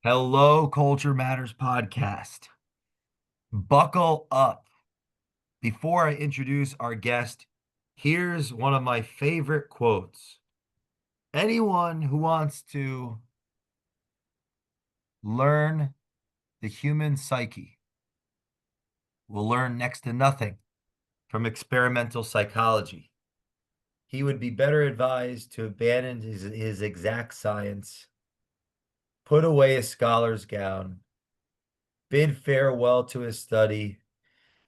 Hello, Culture Matters podcast. Buckle up. Before I introduce our guest, here's one of my favorite quotes. Anyone who wants to learn the human psyche will learn next to nothing from experimental psychology. He would be better advised to abandon his exact science, put away his scholar's gown, bid farewell to his study,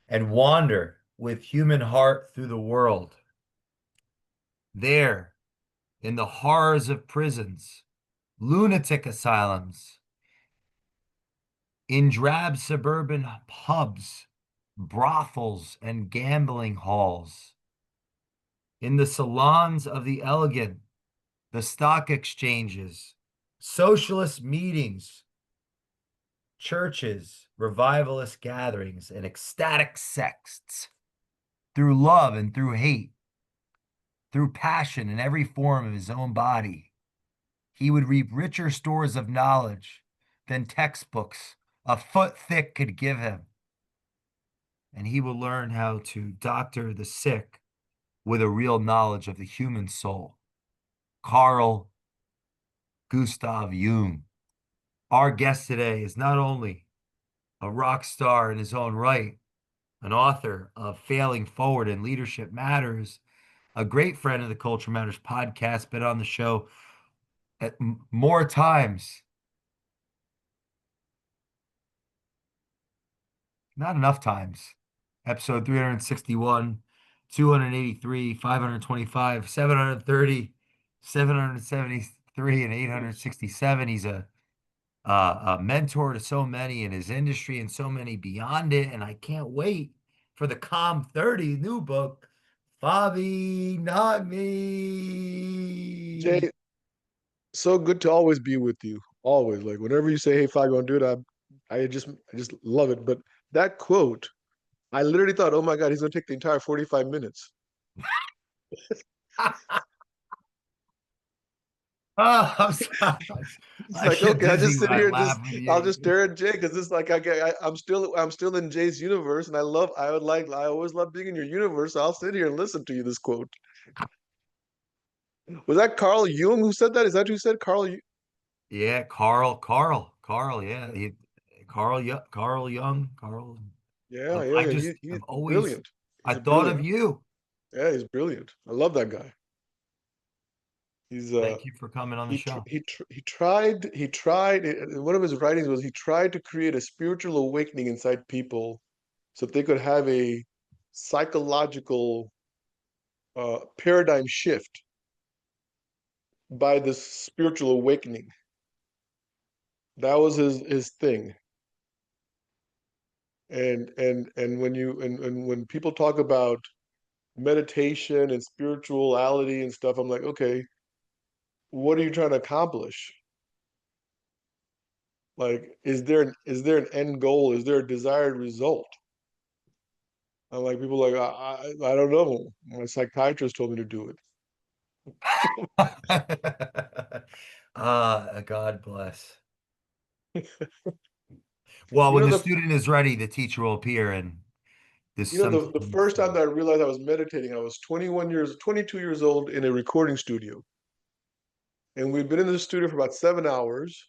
and wander with human heart through the world. There, in the horrors of prisons, lunatic asylums, in drab suburban pubs, brothels, and gambling halls, in the salons of the elegant, the stock exchanges, socialist meetings, churches, revivalist gatherings, and ecstatic sects, through love and through hate, through passion in every form of his own body, he would reap richer stores of knowledge than textbooks a foot thick could give him. And he will learn how to doctor the sick with a real knowledge of the human soul. Carl Gustav Jung. Our guest today is not only a rock star in his own right, an author of Failing Forward and Leadership Matters, a great friend of the Culture Matters podcast, been on the show at more times, not enough times. Episode 361, 283, 525, 730, 773, and 867. He's a mentor to so many in his industry and so many beyond it. And I can't wait for the Calm 30 new book, Fobby Naghmi. Jay, so good to always be with you. Always. Like whenever you say, "Hey, Fabio, gonna do it," I just love it. But that quote, I literally thought, "Oh my God, he's gonna take the entire 45 minutes." Oh, I'm sorry. It's I like, get okay, I dizzy just when sit I here and laugh just with I'll you. just stare at Jay because it's like I'm still in Jay's universe, and I always love being in your universe. So I'll sit here and listen to you. This quote, was that Carl Jung who said that? Is that who said Carl? Yeah, Carl. Yeah, Carl Young, Carl. Yeah, yeah, yeah. I've He's always, brilliant. I He's a thought of brilliant. you. Yeah, he's brilliant. I love that guy. He's Thank you for coming on the show. he tried one of his writings was he tried to create a spiritual awakening inside people so that they could have a psychological paradigm shift by this spiritual awakening. That was his thing. And when people talk about meditation and spirituality and stuff, I'm like, okay, what are you trying to accomplish? Like, is there an end goal? Is there a desired result? I'm like, people like, I don't know. My psychiatrist told me to do God bless. Well, You when know the the student is ready, the teacher will appear, and this you know the sometimes. first time that I realized I was meditating, I was 22 years old in a recording studio. And we'd been in the studio for about 7 hours.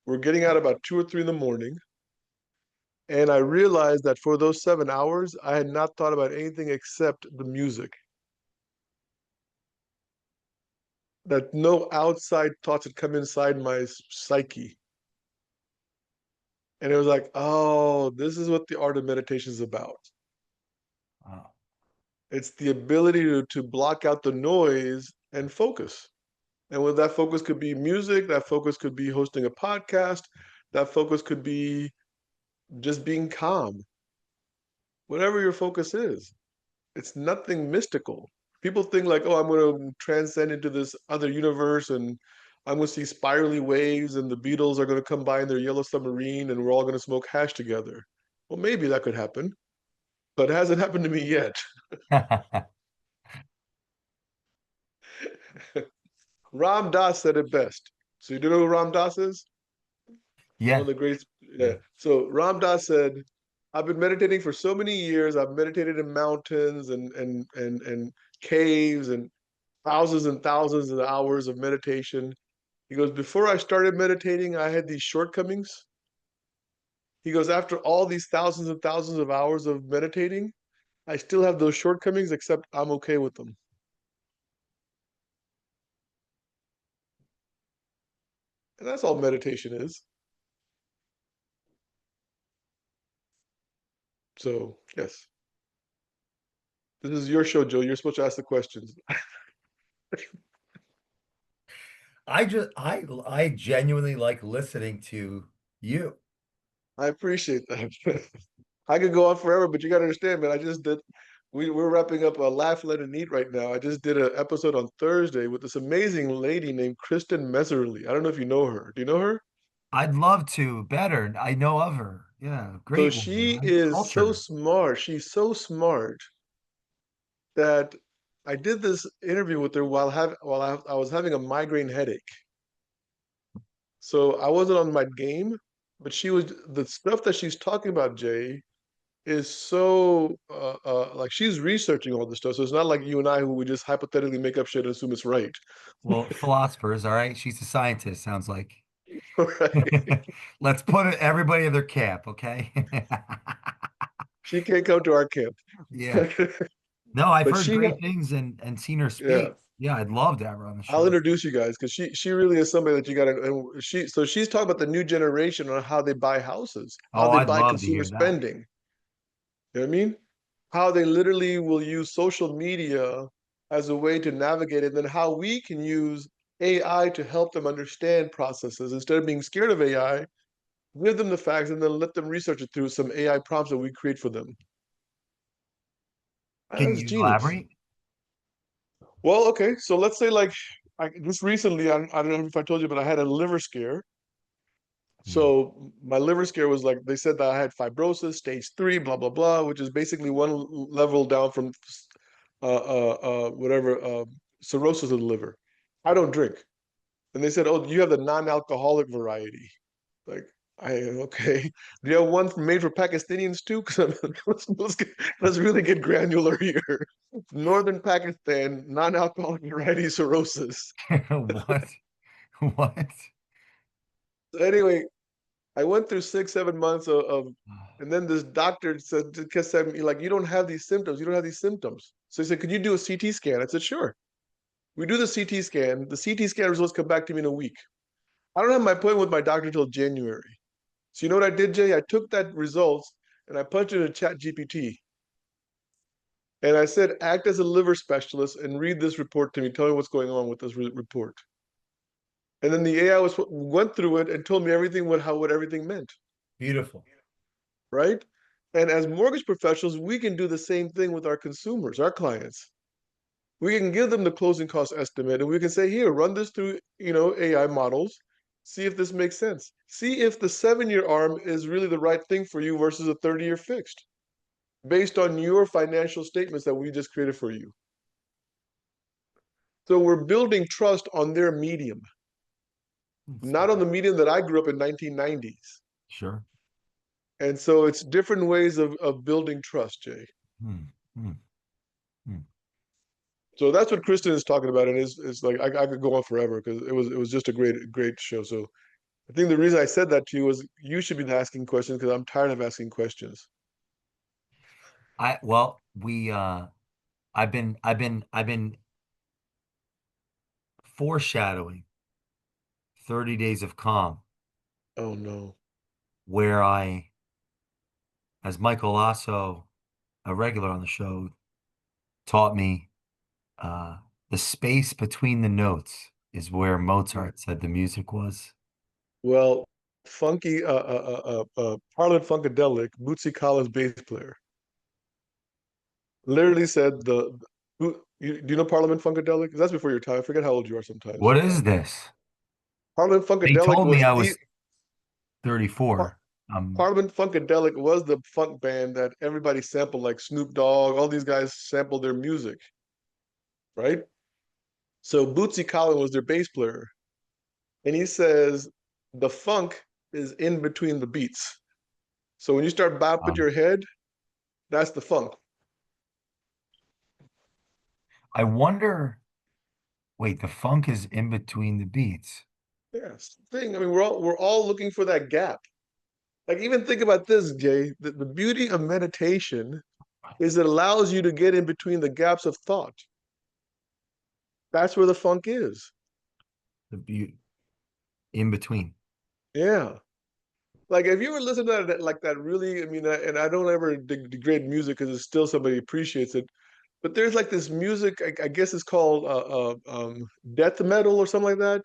We're getting out about 2 or 3 in the morning. And I realized that for those 7 hours, I had not thought about anything except the music. That no outside thoughts had come inside my psyche. And it was like, oh, this is what the art of meditation is about. Oh. It's the ability to block out the noise and focus. And with that focus could be music, that focus could be hosting a podcast, that focus could be just being calm. Whatever your focus is, it's nothing mystical. People think like, oh, I'm going to transcend into this other universe and I'm going to see spirally waves and the Beatles are going to come by in their yellow submarine and we're all going to smoke hash together. Well, maybe that could happen, but it hasn't happened to me yet. Ram Dass said it best. So you do know who Ram Dass is? one Yeah. of the great. Yeah. Yeah. So Ram Dass said, "I've been meditating for so many years. I've meditated in mountains and caves and thousands of hours of meditation." He goes, "Before I started meditating, I had these shortcomings." He goes, "After all these thousands and thousands of hours of meditating, I still have those shortcomings, except I'm okay with them." And that's all meditation is. So, yes, this is your show, Joe. You're supposed to ask the questions. I genuinely like listening to you. I appreciate that. I could go on forever, but you got to understand, man. I just did. We're wrapping up a Laugh, Let and Eat right now. I just did an episode on Thursday with this amazing lady named Kristen Messerly. I don't know if you know her. Do you know her? I'd love to better. I know of her. Yeah, So great woman, she right? is so Cultured. smart. She's so smart that I did this interview with her while I was having a migraine headache. So I wasn't on my game, but she was the stuff that she's talking about, Jay, is so like she's researching all this stuff. So it's not like you and I who we just hypothetically make up shit and assume it's right. Well, philosophers, all right. She's a scientist, sounds like. Right. Let's put everybody in their camp, okay? She can't come to our camp. Yeah. No, I've But heard she great things and seen her yeah. speak. Yeah, I'd love to have her on the I'll show. introduce you guys because she really is somebody that you gotta and she's talking about the new generation on how they buy houses, how Oh, they I'd buy love to consumer hear that. spending. You know what I mean? How they literally will use social media as a way to navigate it, and then how we can use AI to help them understand processes instead of being scared of AI, give them the facts and then let them research it through some AI prompts that we create for them. Can That's you genius. elaborate? Well, okay, so let's say like just recently, I don't know if I told you, but I had a liver scare. Hmm. So my liver scare was like they said that I had fibrosis, stage 3, blah blah blah, which is basically one level down from whatever cirrhosis of the liver. I don't drink, and they said, "Oh, you have the non-alcoholic variety." Like, okay. Do you have one made for Pakistanis too? Because let's really get granular here. Northern Pakistan, non-alcoholic variety cirrhosis. What? What? So anyway, I went through 6, 7 months and then this doctor said, just said me like, you don't have these symptoms. You don't have these symptoms. So he said, could you do a CT scan? I said, sure. We do the CT scan. The CT scan results come back to me in a week. I don't have my appointment with my doctor until January. So you know what I did, Jay? I took that results and I punched it in Chat GPT. And I said, act as a liver specialist and read this report to me. Tell me what's going on with this report. And then the AI went through it and told me everything what everything meant. Beautiful. Right? And as mortgage professionals, we can do the same thing with our consumers, our clients. We can give them the closing cost estimate and we can say, here, run this through, AI models, see if this makes sense. See if the 7-year arm is really the right thing for you versus a 30-year fixed based on your financial statements that we just created for you. So we're building trust on their medium, That's not on great. the medium that I grew up in 1990s. Sure. And so it's different ways of building trust, Jay. Hmm. Hmm. Hmm. So that's what Kristen is talking about, and is like I could go on forever because it was just a great show. So I think the reason I said that to you was you should be asking questions because I'm tired of asking questions. Well, I've been foreshadowing 30 Days of Calm, Oh no. where as Michael Lasso, a regular on the show, taught me, uh, the space between the notes is where Mozart said the music was. Well, funky Parliament Funkadelic, Bootsy Collins bass player, literally said do you know Parliament Funkadelic? That's before your time. I forget how old you are sometimes. What is this? Parliament They Funkadelic told me was I the was 34. Parliament Funkadelic was the funk band that everybody sampled, like Snoop Dogg, all these guys sampled their music, right? So Bootsy Collins was their bass player, and he says the funk is in between the beats. So when you start bop with Um, your head, that's the funk. I wonder, wait, the funk is in between the beats. Yes. Thing. I mean, we're all looking for that gap. Like even think about this, Jay. The beauty of meditation is it allows you to get in between the gaps of thought. That's where the funk is. The beat in between. Yeah. Like if you were listening to that like that really, I mean, and I don't ever degrade music because it's still somebody appreciates it. But there's like this music, I guess it's called death metal or something like that,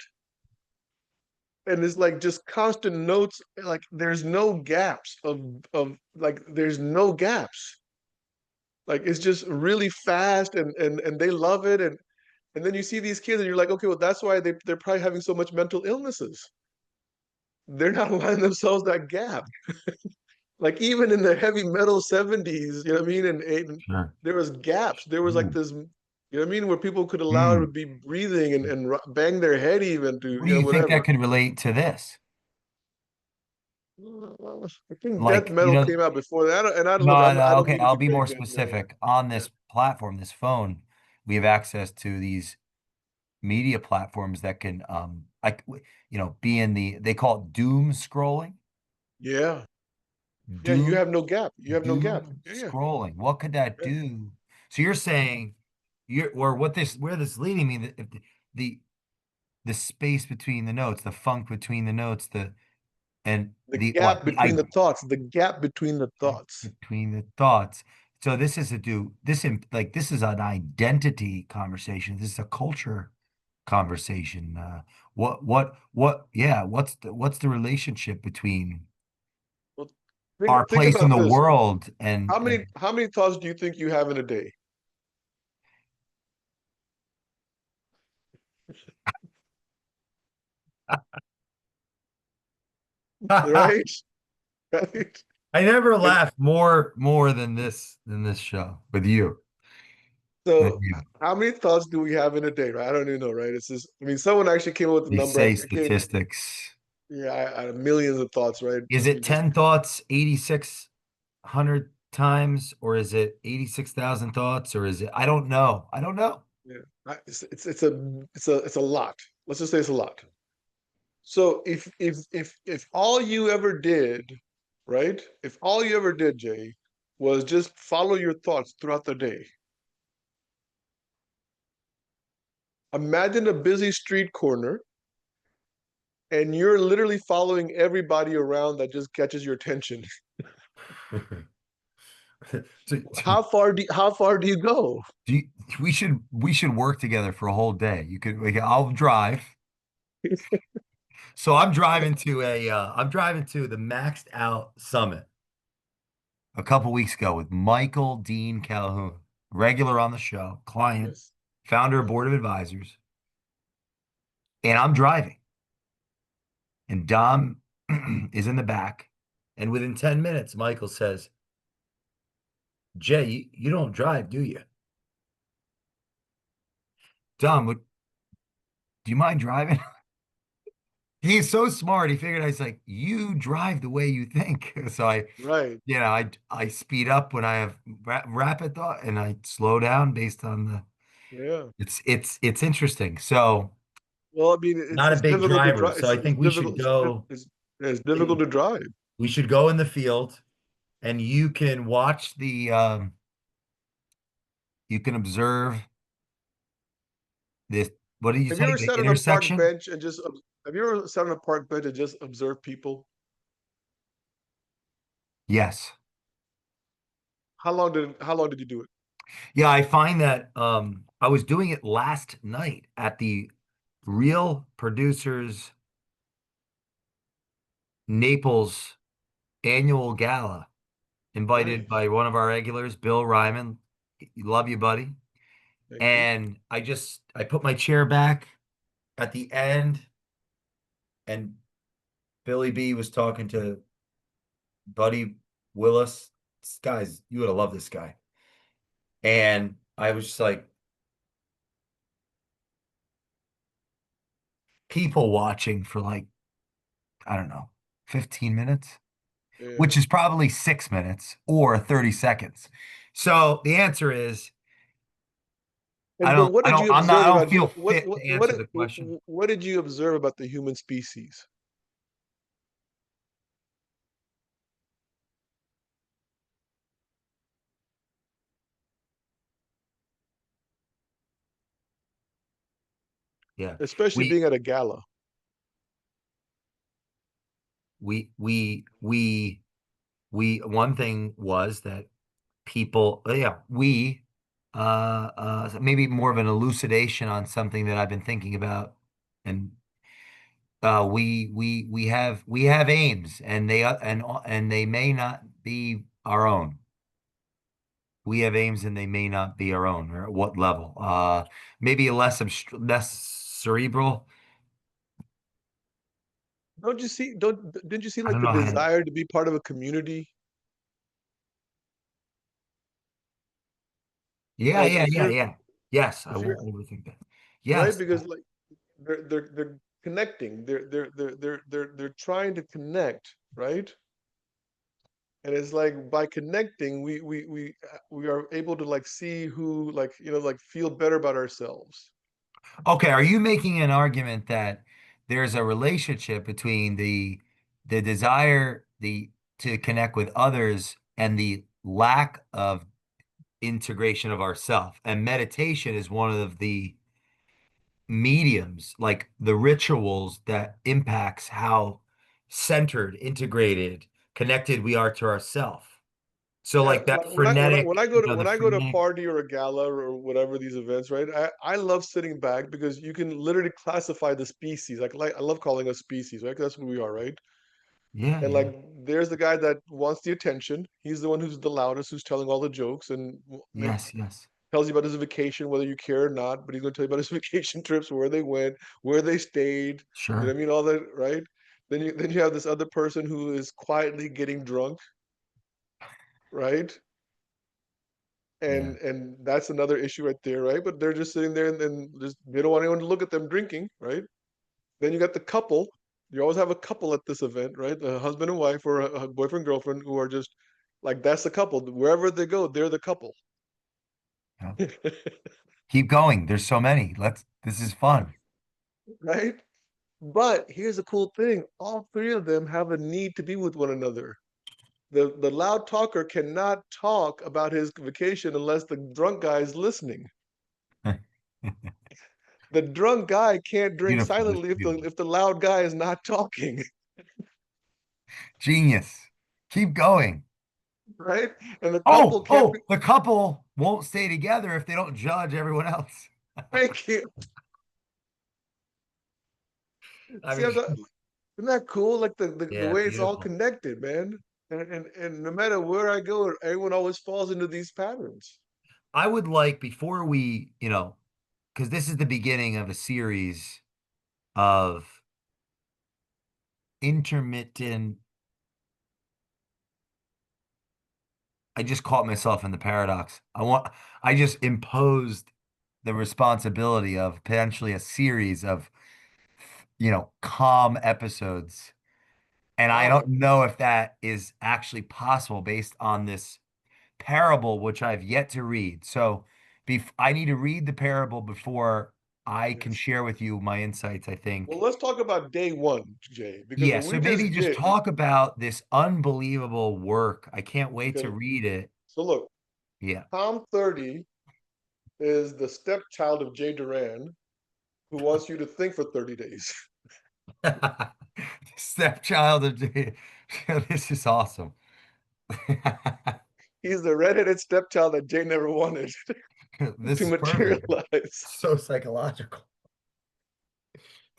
and it's like just constant notes. Like there's no gaps of like there's no gaps. Like it's just really fast, and they love it, and then you see these kids, and you're like, okay, well that's why they're probably having so much mental illnesses. They're not allowing themselves that gap. Like even in the heavy metal 70s, you know what I mean? And Sure. there was gaps. There was like Ooh. this, you know what I mean, where people could allow to Hmm. be breathing and bang their head even to, What you do know, you think that whatever. could relate to this? I think death Like, you metal know, came out before that. And I look, no, I no, don't okay, mean to I'll be degrade more death metal. specific. On Yeah. this platform, this phone, we have access to these media platforms that can, be in they call it doom scrolling. Yeah. Yeah, you Doom, have no gap. You have no gap. doom Yeah, yeah. scrolling. What could that Yeah. do? So you're saying or where this is leading me, that if the the space between the notes, the funk between the notes, and The the what gap the between I the thoughts, the gap between the thoughts. between the thoughts. So this is a do this in like this is an identity conversation. This is a culture conversation. Yeah, what's the relationship between Well, our think place in about the this. world How and many how many thoughts do you think you have in a day? I Right? Right? never And laugh more than this show with you. With so, you. how many thoughts do we have in a day, right? I don't even know, right? It's just, I mean, someone actually came up with a They number. say I can't, statistics. yeah, I have millions of thoughts, right? Is Let me it just, 10 thoughts 8,600 times, or is it 86,000 thoughts, or is it, I don't know. I don't know. yeah, it's a lot. Let's just say it's a lot. So if all you ever did, right? If all you ever did, Jay, was just follow your thoughts throughout the day. Imagine a busy street corner and you're literally following everybody around that just catches your attention. So, How far do you go? do you, we should work together for a whole day. You could like, I'll drive. So I'm driving to the Maxed Out Summit a couple weeks ago with Michael Dean Calhoun, regular on the show, client, Yes. founder of Yes. board of advisors, and I'm driving, and Dom is in the back, and within 10 minutes, Michael says, "Jay, you don't drive, do you?" Dom, do you mind driving? He's so smart. He figured I was like, you drive the way you think. So Right. I speed up when I have rapid thought, and I slow down based on the. Yeah. It's interesting. So Well, I mean, not a it's big difficult to driver. drive. So It's, I it's think we should difficult. go. It's difficult to drive. We should go in the field, and you can watch you can observe this. What did you Have you say? ever The sat on a park intersection? bench and just have you ever sat on a park bench and just observed people? Yes. How long did you do it? Yeah, I find that I was doing it last night at the Real Producers Naples annual gala, invited Nice. by one of our regulars, Bill Ryman. Love you, buddy. Thank you. And I put my chair back at the end, and Billy B was talking to Buddy Willis. This guy's, you would have loved this guy. And I was just like, people watching for like, I don't know, 15 minutes, Yeah. which is probably 6 minutes or 30 seconds. So the answer is And but what did you observe I don't about feel what fit to answer the question. what did you observe about the human species? Yeah. Especially We being at a gala. we we we one thing was that people, yeah, we maybe more of an elucidation on something that I've been thinking about. And we have aims, and they may not be our own. We have aims and they may not be our own, or at what level. Maybe less cerebral. Didn't you see I like don't the know how to. desire to be part of a community? Yeah, Like yeah, yeah, yeah. Yes, I if you're won't overthink that. right, Yes. because like they're connecting. They're trying to connect, right? And it's like by connecting, we are able to like see who like like feel better about ourselves. Okay, are you making an argument that there's a relationship between the desire the to connect with others and the lack of integration of ourself? And meditation is one of the mediums, like the rituals that impacts how centered, integrated, connected we are to ourself. So Yeah, like that like frenetic, the when I go to a frenetic. party or a gala or whatever these events, right? I love sitting back because you can literally classify the species. Like I love calling us species, right? 'Cause that's who we are, right? Yeah, And yeah. like there's the guy that wants the attention. He's the one who's the loudest, who's telling all the jokes and Yes, yes. tells you about his vacation, whether you care or not. But he's going to tell you about his vacation trips, where they went, where they stayed. You know what Sure. I mean? All that, right? Then you have this other person who is quietly getting drunk, right? Yeah. And that's another issue right there, right? But they're just sitting there and just they don't want anyone to look at them drinking, right? Then you got the couple. You always have a couple at this event, right? A husband and wife or a boyfriend girlfriend who are just like that's the couple. Wherever they go, they're the couple. Yeah. Keep going. There's so many. This is fun. Right? But here's the cool thing. All three of them have a need to be with one another. The loud talker cannot talk about his vacation unless the drunk guy is listening. The drunk guy can't drink Beautiful. This is silently beautiful. if the loud guy is not talking, Genius. Keep going. right? And the couple Oh, can't be, oh, the couple won't stay together if they don't judge everyone else. thank you. I See, mean, isn't that cool? Like the yeah, way it's all beautiful. connected, man. And no matter where I go, everyone always falls into these patterns. I would like before we, because this is the beginning of a series of intermittent. I just caught myself in the paradox. I just imposed the responsibility of potentially a series of, calm episodes. And I don't Wow. know if that is actually possible based on this parable, which I've yet to read. So I need to read the parable before I can Yes. share with you my insights, I Well, think. let's talk about day one, Jay, because Yeah, what so we maybe just just did, talk about this unbelievable work. I can't wait to okay. read it. So look, Yeah. Tom 30 is the stepchild of Jay Duran, who wants you to think for 30 days. Stepchild of this is awesome. He's the redheaded stepchild that Jay never wanted This to is perfect. materialize. So psychological.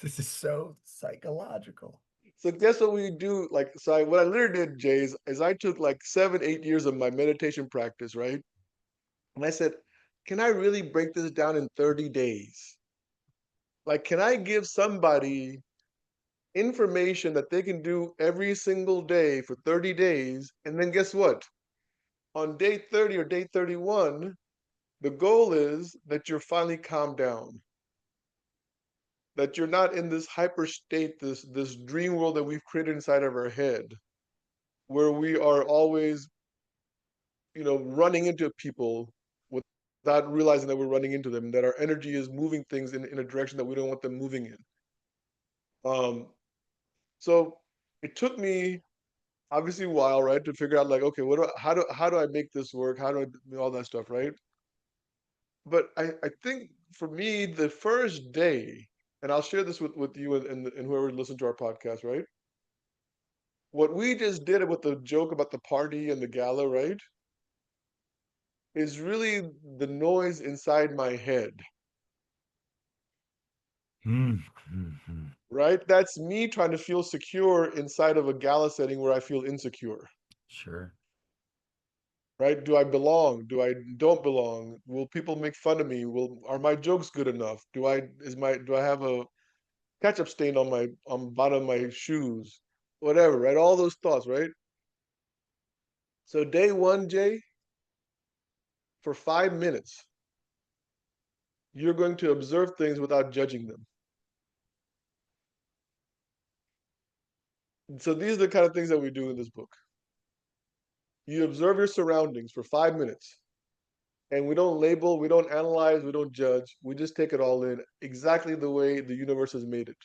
This is so psychological. So guess what we do? Like, what I literally did, Jay, is I took like 7, 8 years of my meditation practice, right? And I said, can I really break this down in 30 days? Like, can I give somebody information that they can do every single day for 30 days? And then guess what? On day 30 or day 31, the goal is that you're finally calmed down. that you're not in this hyper state, this dream world that we've created inside of our head, where we are always, running into people without realizing that we're running into them, that our energy is moving things in a direction that we don't want them moving in. Um, so it took me obviously a while, right, to figure out like, okay, how do I make this work? How do I do all that stuff, right? But I think for me, the first day, and I'll share this with you and whoever listened to our podcast, right? What we just did with the joke about the party and the gala, right, is really the noise inside my head, Mm, mm, mm. right? That's me trying to feel secure inside of a gala setting where I feel insecure, Sure. right? Do I belong? Do I don't belong? Will people make fun of me? Are my jokes good enough? Do I have a ketchup stain on my on bottom of my shoes? Whatever, right? All those thoughts, right? So day one, Jay, for 5 minutes, you're going to observe things without judging them. So these are the kind of things that we do in this book. You observe your surroundings for 5 minutes, and we don't label, we don't analyze, we don't judge. We just take it all in exactly the way the universe has made it.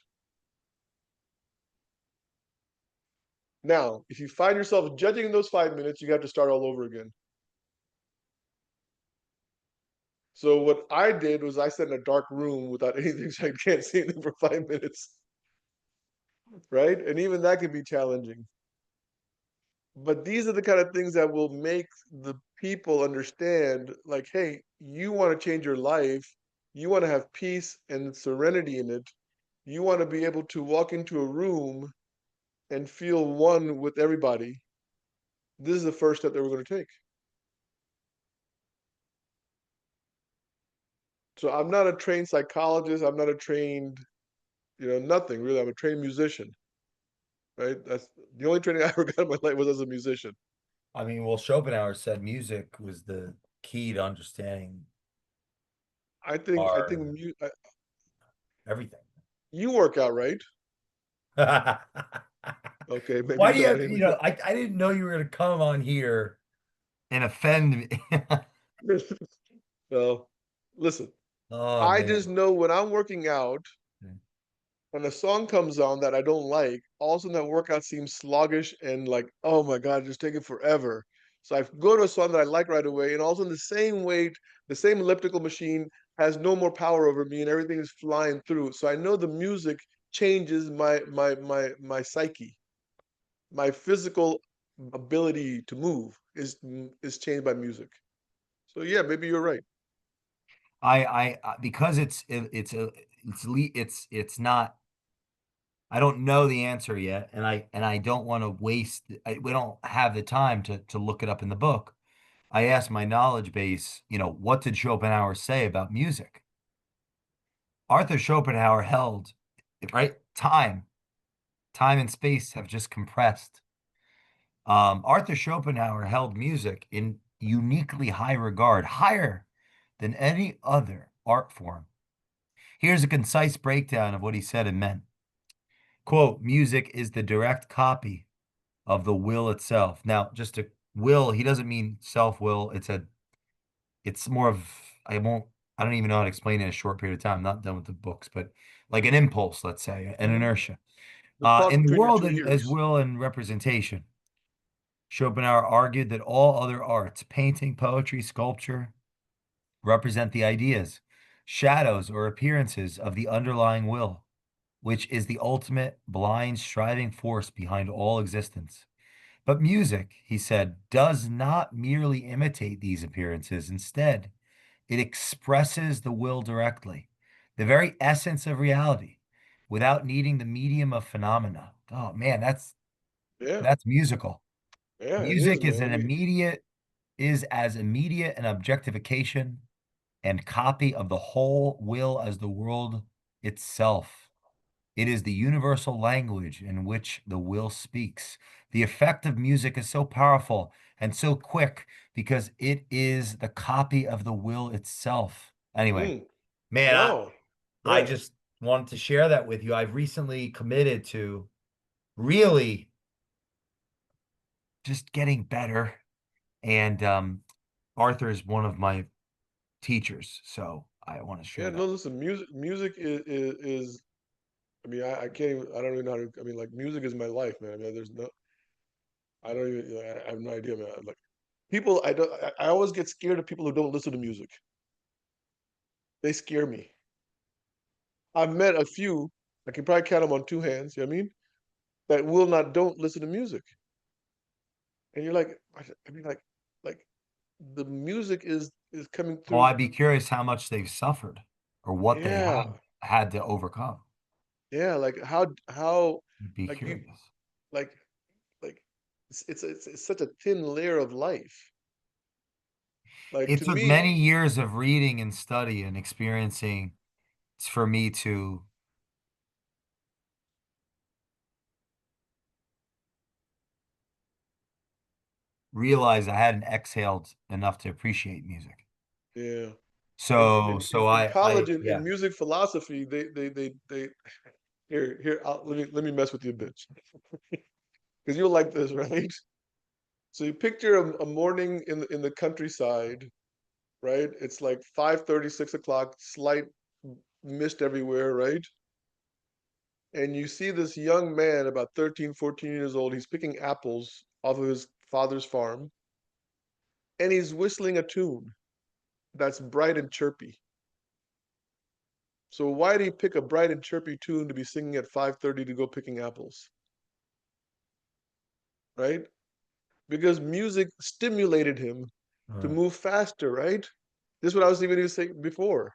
Now, if you find yourself judging in those 5 minutes, you have to start all over again. So what I did was I sat in a dark room without anything, so I can't see anything for 5 minutes, right? And even that can be challenging. But these are the kind of things that will make the people understand, like, hey, you want to change your life, you want to have peace and serenity in it, you want to be able to walk into a room and feel one with everybody. This is the first step that we're going to take. So I'm not a trained psychologist, I'm not a trained, nothing really. I'm a trained musician, right? That's the only training I ever got in my life was as a musician. I mean, well, Schopenhauer said music was the key to understanding I think our everything. you work out, right? Okay, maybe Why do you not have, anyway. I didn't know you were going to come on here and offend me. Well, listen, Oh, I man. just know when I'm working out, when a song comes on that I don't like, all of a sudden that workout seems sluggish and like, oh my God, just taking forever. So I go to a song that I like right away, and all of a sudden the same weight, the same elliptical machine has no more power over me, and everything is flying through. So I know the music changes my psyche, my physical ability to move is changed by music. So yeah, maybe you're right. Because it's not, I don't know the answer yet, and I don't want to waste, we don't have the time to look it up in the book. I asked my knowledge base, what did Schopenhauer say about music? Arthur Schopenhauer held, right? Time and space have just compressed. Arthur Schopenhauer held music in uniquely high regard, higher than any other art form. Here's a concise breakdown of what he said and meant. Quote, music is the direct copy of the will itself. Now, just a will, he doesn't mean self-will. It's more of, I don't even know how to explain it in a short period of time. I'm not done with the books, but like an impulse, let's say, an inertia. The thought In the between your world two as ears. will and representation, Schopenhauer argued that all other arts, painting, poetry, sculpture, represent the ideas, shadows, or appearances of the underlying will, which is the ultimate blind striving force behind all existence. But music, he said, does not merely imitate these appearances. Instead, it expresses the will directly, the very essence of reality, without needing the medium of phenomena. Oh man, Yeah, that's musical. yeah, it is, Music man. is as immediate an objectification and copy of the whole will as the world itself. It is the universal language in which the will speaks. The effect of music is so powerful and so quick because it is the copy of the will itself. Anyway, Mm, man, no, I man. just wanted to share that with you. I've recently committed to really just getting better. And Arthur is one of my teachers, so I want to Yeah, share no, that. listen, music is I mean, I can't even, I don't even know how to, I mean, like, music is my life, man. I mean, there's no, I don't even, I have no idea, man. Like, people, I always get scared of people who don't listen to music. They scare me. I've met a few, I can probably count them on two hands, you know what I mean? That don't listen to music. And you're like, I mean, like the music is coming Well, through. I'd be curious how much they've suffered or what they Yeah, have had to overcome. yeah, like how, I'd be like you, curious. like, like, it's such a thin layer of life. Like It to took me, many years of reading and study and experiencing for me to realize I hadn't exhaled enough to appreciate music. yeah. So, so In I, college in yeah. music philosophy, they here let me mess with you a bit because you'll like this, right? So you picture a morning in the countryside, right? It's like 5:30, 6 o'clock, slight mist everywhere, right? And you see this young man, about 13, 14 years old, he's picking apples off of his father's farm, and he's whistling a tune that's bright and chirpy. So why did he pick a bright and chirpy tune to be singing at 5:30 to go picking apples, right? Because music stimulated him to Uh, move faster, right? This is what I was even saying before.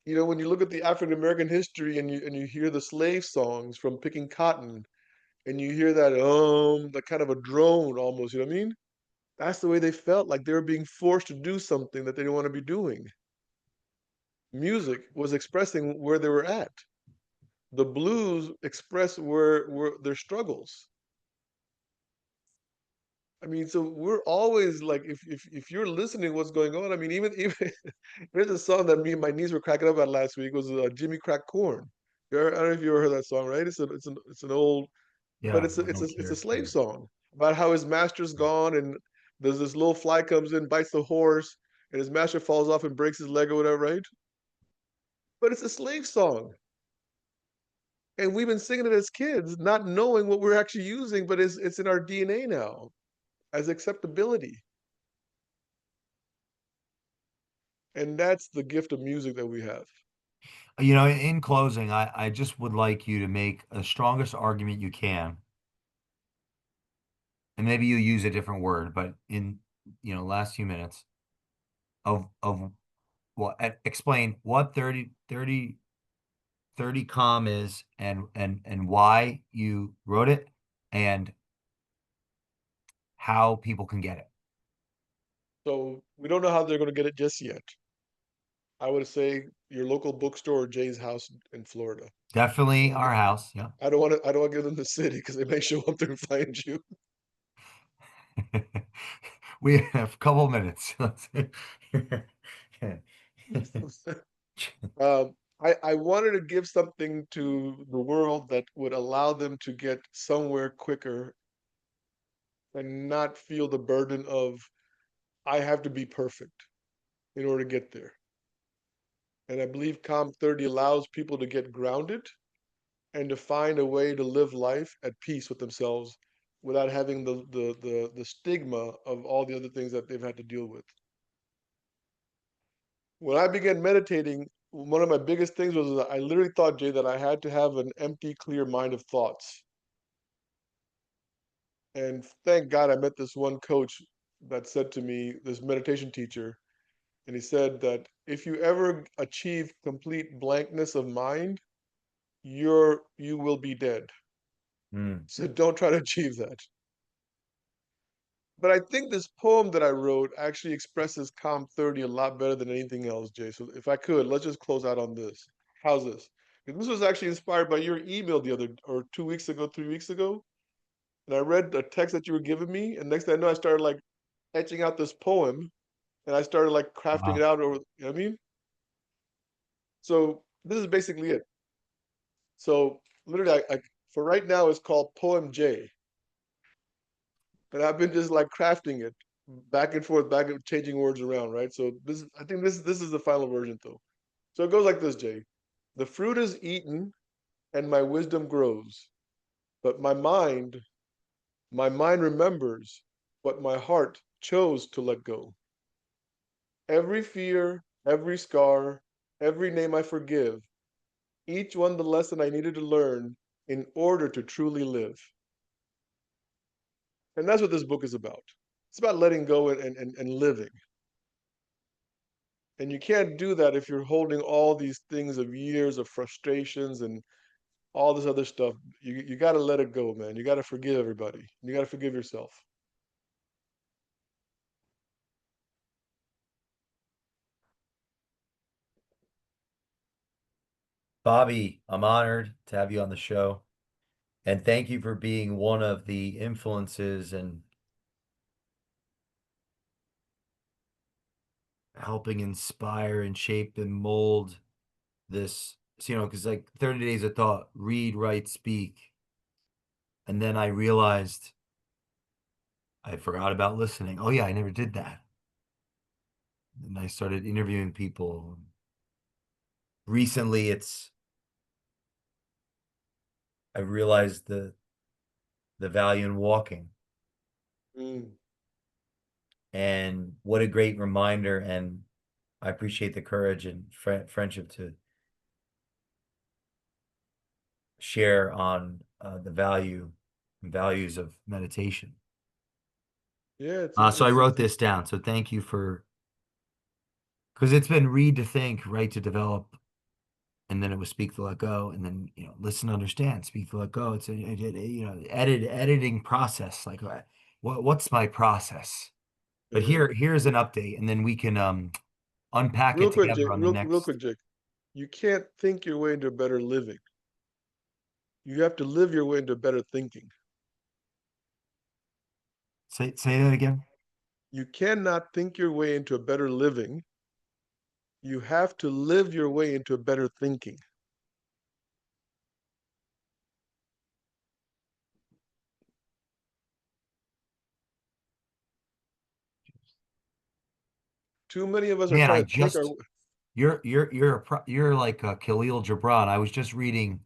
You know, when you look at the African American history and you hear the slave songs from picking cotton, and you hear that kind of a drone almost, you know what I mean? That's the way they felt, like they were being forced to do something that they didn't want to be doing. Music was expressing where they were at. The blues express where their struggles. I mean, so we're always like, if you're listening, what's going on? I mean, even there's a song that me and my niece were cracking up at last week was Jimmy Crack Corn. I don't know if you ever heard that song, right? It's an old, but yeah, it's a, I it's a don't it's a care. slave song about how his master's gone and there's this little fly comes in, bites the horse, and his master falls off and breaks his leg or whatever, right? But it's a slave song, and we've been singing it as kids, not knowing what we're actually using, but it's in our DNA now as acceptability. And that's the gift of music that we have. You know, in closing, I just would like you to make the strongest argument you can, and maybe you use a different word, but in, last few minutes of well, explain what 30 calm is and why you wrote it and how people can get it. So we don't know how they're going to get it just yet. I would say your local bookstore or Jay's house in Florida. Definitely Don't get, our house. Yeah. I don't want to. I don't want to give them the city because they may show up there and find you. We have a couple minutes. I wanted to give something to the world that would allow them to get somewhere quicker and not feel the burden of I have to be perfect in order to get there. And I believe Calm 30 allows people to get grounded and to find a way to live life at peace with themselves without having the stigma of all the other things that they've had to deal with. When I began meditating, one of my biggest things was that I literally thought, Jay, that I had to have an empty, clear mind of thoughts. And thank God I met this one coach that said to me, this meditation teacher, and he said that if you ever achieve complete blankness of mind, you will be dead. Mm. So don't try to achieve that. But I think this poem that I wrote actually expresses Calm 30 a lot better than anything else, Jay. So if I could, let's just close out on this. How's this? This was actually inspired by your email the other, or 2 weeks ago, 3 weeks ago. And I read the text that you were giving me, and next thing I know, I started like etching out this poem. and I started like crafting it Wow. out over, you know what I mean? So this is basically it. So literally, for right now, it's called Poem J, and I've been just like crafting it back and forth, back and changing words around, right? So I think this is the final version though. So it goes like this, Jay. The fruit is eaten and my wisdom grows, but my mind remembers what my heart chose to let go. Every fear, every scar, every name I forgive, each one the lesson I needed to learn in order to truly live. And that's what this book is about. It's about letting go and living. And you can't do that if you're holding all these things of years of frustrations and all this other stuff. You got to let it go, man. You got to forgive everybody. You got to forgive yourself. Bobby, I'm honored to have you on the show. And thank you for being one of the influences and helping inspire and shape and mold this, because like 30 days of thought, read, write, speak. And then I realized I forgot about listening. Oh, yeah, I never did that. And I started interviewing people. Recently, I realized the value in walking Mm. and what a great reminder. And I appreciate the courage and friendship to share on the values of meditation. Yeah, So I wrote this down. So thank you for because it's been read to think, write to develop, and then it was speak to let go, and then listen to understand, speak to let go. It's editing process. Like what's my process? But yeah. here's an update, and then we can unpack Real it quick, Jake. together on the Real next. quick, Jake. You can't think your way into better living. You have to live your way into better thinking. Say that again. You cannot think your way into a better living. You have to live your way into a better thinking. Too many of us are Man, I trying to think our. just you're like Khalil Gibran. I was just reading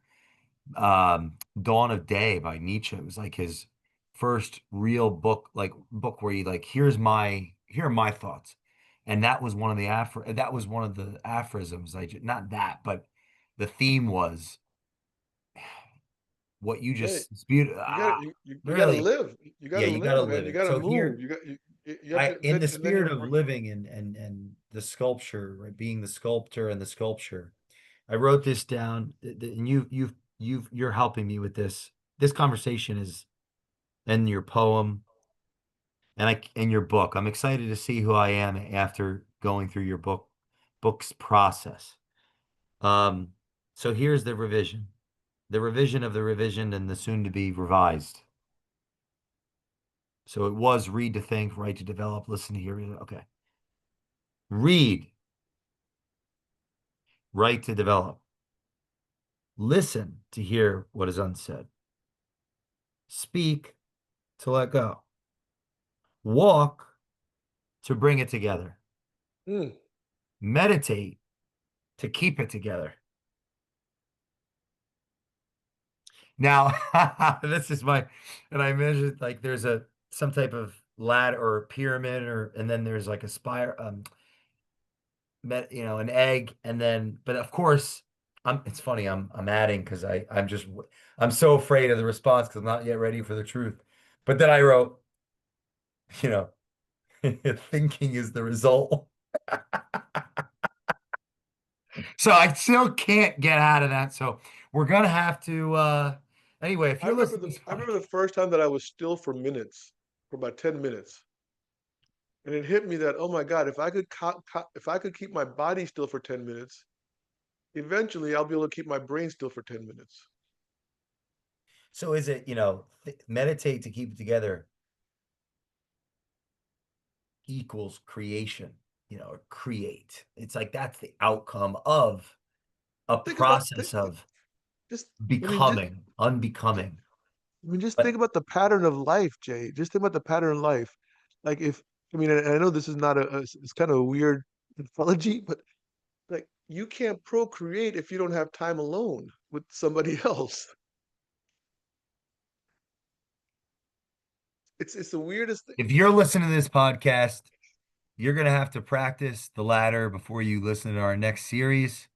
Dawn of Day by Nietzsche. It was like his first real book, like book where he like here are my thoughts. And that was one of the aphorisms. Not that, but the theme was what you Yeah, just spewed. you got to Really? live. You got Yeah, to you got to live, man. live You it. got to So move. here You have I to in the and then spirit of living and the sculpture, right, being the sculptor and the sculpture. I wrote this down, and you're helping me with this. This conversation is in your poem and your book. I'm excited to see who I am after going through your book's process. Um, so here's the revision of the revision, and the soon to be revised. So it was read to think, write to develop, listen to hear. Okay, read, write to develop, listen to hear what is unsaid, speak to let go, walk to bring it together, Mm. meditate to keep it together. Now, this is and I measured like there's some type of ladder or a pyramid, and then there's like a spire, an egg, and then, but of course, it's funny, I'm adding because I'm so afraid of the response because I'm not yet ready for the truth. But then I wrote, you know, thinking is the result. So I still can't get out of that. So we're gonna have to anyway, if you're listening to this I remember the first time that I was still for minutes, for about 10 minutes. And it hit me that, oh my God, if I could keep my body still for 10 minutes, eventually I'll be able to keep my brain still for 10 minutes. so is it, meditate to keep it together equals creation. create. It's like that's the outcome of a Think about process of just I mean just becoming, unbecoming. I mean just But think about the pattern of life, Jay. Just think about the pattern of life. Like if I mean, and I know this is not it's kind of a weird analogy, but like you can't procreate if you don't have time alone with somebody else. It's the weirdest thing. if you're listening to this podcast, you're going to have to practice the ladder before you listen to our next series.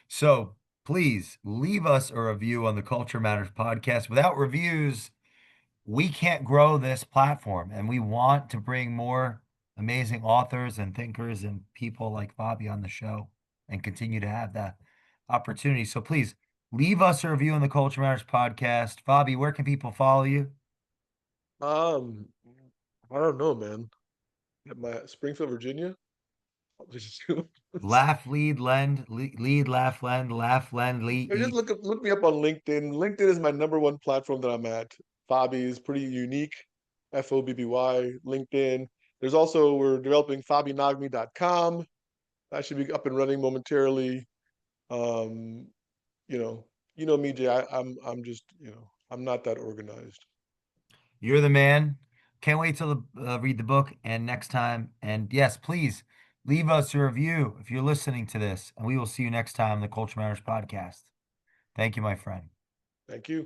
So please leave us a review on the Culture Matters podcast. Without reviews, we can't grow this platform, and we want to bring more amazing authors and thinkers and people like Bobby on the show and continue to have that opportunity. So please leave us a review on the Culture Matters podcast. Bobby, where can people follow you? Um, I don't know, man. At my Springfield, Virginia. Laugh, lead, lend, lead, laugh, lend, lead, Or just eat. look me up on LinkedIn. LinkedIn is my number one platform that I'm at. Fobby is pretty unique. Fobby, LinkedIn. There's also we're developing FobbyNaghmi.com. That should be up and running momentarily. Um, you know, you know me, Jay. I'm just, I'm not that organized. You're the man. Can't wait to read the book and next time. And yes, please leave us a review if you're listening to this. And we will see you next time on the Culture Matters podcast. Thank you, my friend. Thank you.